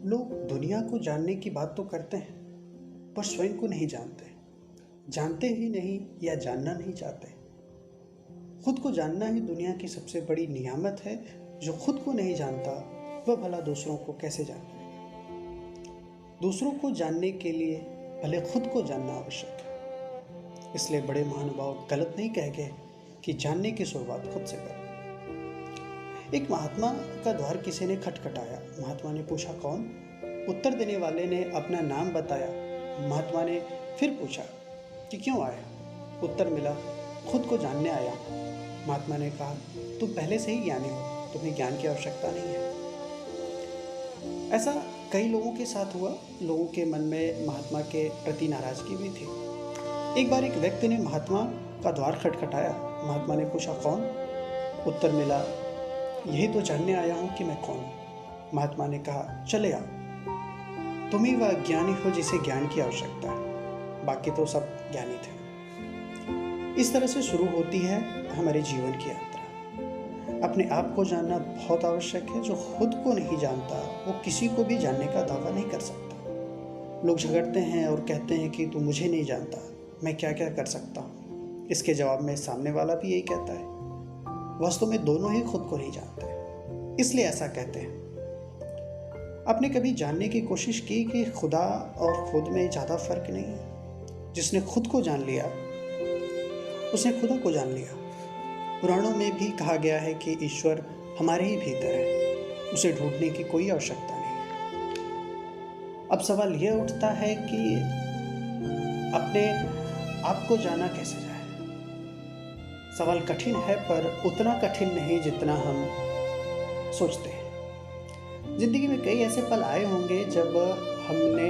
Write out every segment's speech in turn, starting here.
लोग दुनिया को जानने की बात तो करते हैं, पर स्वयं को नहीं जानते। जानते ही नहीं या जानना नहीं चाहते। खुद को जानना ही दुनिया की सबसे बड़ी नियामत है। जो खुद को नहीं जानता वह भला दूसरों को कैसे जाने। दूसरों को जानने के लिए पहले खुद को जानना आवश्यक है। इसलिए बड़े महानुभाव गलत नहीं कह गए कि जानने की शुरुआत खुद से करो। एक महात्मा का द्वार किसी ने खटखटाया। महात्मा ने पूछा, कौन? उत्तर देने वाले ने अपना नाम बताया। महात्मा ने फिर पूछा कि क्यों आया? उत्तर मिला, खुद को जानने आया। महात्मा ने कहा, तुम पहले से ही ज्ञानी हो, तुम्हें ज्ञान की आवश्यकता नहीं है। ऐसा कई लोगों के साथ हुआ। लोगों के मन में महात्मा के प्रति नाराजगी भी थी। एक बार एक व्यक्ति ने महात्मा का द्वार खटखटाया। महात्मा ने पूछा, कौन? उत्तर मिला, यही तो जानने आया हूं कि मैं कौन हूं। महात्मा ने कहा, चले आओ। तुम ही वह ज्ञानी हो जिसे ज्ञान की आवश्यकता है, बाकी तो सब ज्ञानी थे। इस तरह से शुरू होती है हमारे जीवन की यात्रा। अपने आप को जानना बहुत आवश्यक है। जो खुद को नहीं जानता वो किसी को भी जानने का दावा नहीं कर सकता। लोग झगड़ते हैं और कहते हैं कि तू मुझे नहीं जानता, मैं क्या क्या कर सकता हूँ। इसके जवाब में सामने वाला भी यही कहता है। वास्तव में दोनों ही खुद को नहीं जानते, इसलिए ऐसा कहते हैं। आपने कभी जानने की कोशिश की कि खुदा और खुद में ज़्यादा फर्क नहीं है? जिसने खुद को जान लिया उसने खुदा को जान लिया। पुराणों में भी कहा गया है कि ईश्वर हमारे ही भीतर है, उसे ढूंढने की कोई आवश्यकता नहीं है। अब सवाल यह उठता है कि अपने आप को जाना कैसे जाए। सवाल कठिन है, पर उतना कठिन नहीं जितना हम सोचते हैं। जिंदगी में कई ऐसे पल आए होंगे जब हमने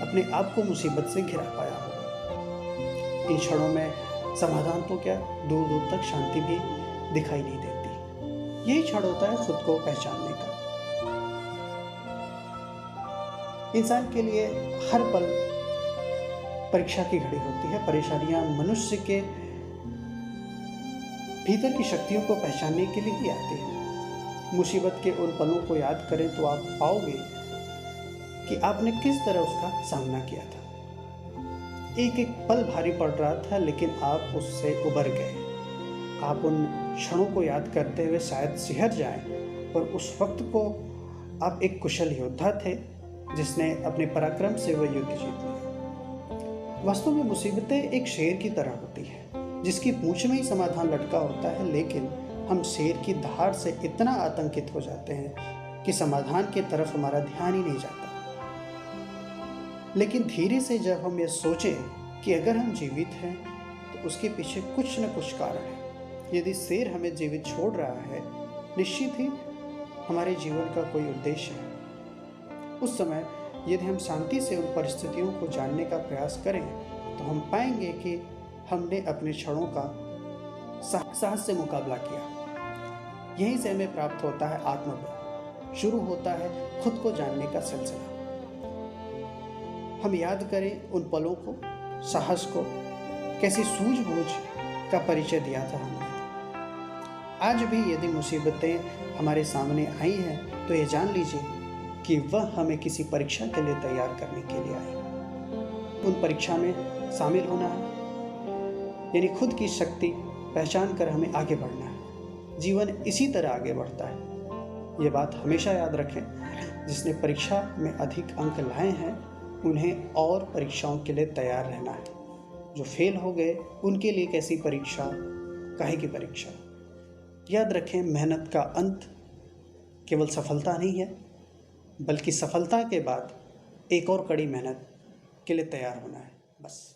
अपने आप को मुसीबत से घिरा पाया होगा। इन क्षणों में समाधान तो क्या, दूर दूर तक शांति भी दिखाई नहीं देती। यही क्षण होता है खुद को पहचानने का। इंसान के लिए हर पल परीक्षा की घड़ी होती है। परेशानियां मनुष्य के भीतर की शक्तियों को पहचानने के लिए ही आती है। मुसीबत के उन पलों को याद करें तो आप पाओगे कि आपने किस तरह उसका सामना किया था। एक एक पल भारी पड़ रहा था, लेकिन आप उससे उबर गए। आप उन क्षणों को याद करते हुए शायद सिहर जाएं, पर उस वक्त को आप एक कुशल योद्धा थे जिसने अपने पराक्रम से वह युद्ध जीत लिया। वास्तव में मुसीबतें एक शेर की तरह होती है जिसकी पूंछ में ही समाधान लटका होता है, लेकिन हम शेर की धार से इतना आतंकित हो जाते हैं कि समाधान की तरफ हमारा ध्यान ही नहीं जाता। लेकिन धीरे से जब हम ये सोचें कि अगर हम जीवित हैं तो उसके पीछे कुछ न कुछ कारण है। यदि शेर हमें जीवित छोड़ रहा है, निश्चित ही हमारे जीवन का कोई उद्देश्य है। उस समय यदि हम शांति से उन परिस्थितियों को जानने का प्रयास करें तो हम पाएंगे कि हमने अपने क्षणों का साहस से मुकाबला किया। यहीं से हमें प्राप्त होता है आत्मबल। शुरू होता है खुद को जानने का सिलसिला। हम याद करें उन पलों को, साहस को, कैसी सूझबूझ का परिचय दिया था हमने। आज भी यदि मुसीबतें हमारे सामने आई हैं तो ये जान लीजिए कि वह हमें किसी परीक्षा के लिए तैयार करने के लिए आई। उन परीक्षा में शामिल होना है, यानी खुद की शक्ति पहचान कर हमें आगे बढ़ना है। जीवन इसी तरह आगे बढ़ता है। ये बात हमेशा याद रखें। जिसने परीक्षा में अधिक अंक लाए हैं उन्हें और परीक्षाओं के लिए तैयार रहना है। जो फेल हो गए उनके लिए कैसी परीक्षा, काहे की परीक्षा। याद रखें, मेहनत का अंत केवल सफलता नहीं है, बल्कि सफलता के बाद एक और कड़ी मेहनत के लिए तैयार होना है। बस।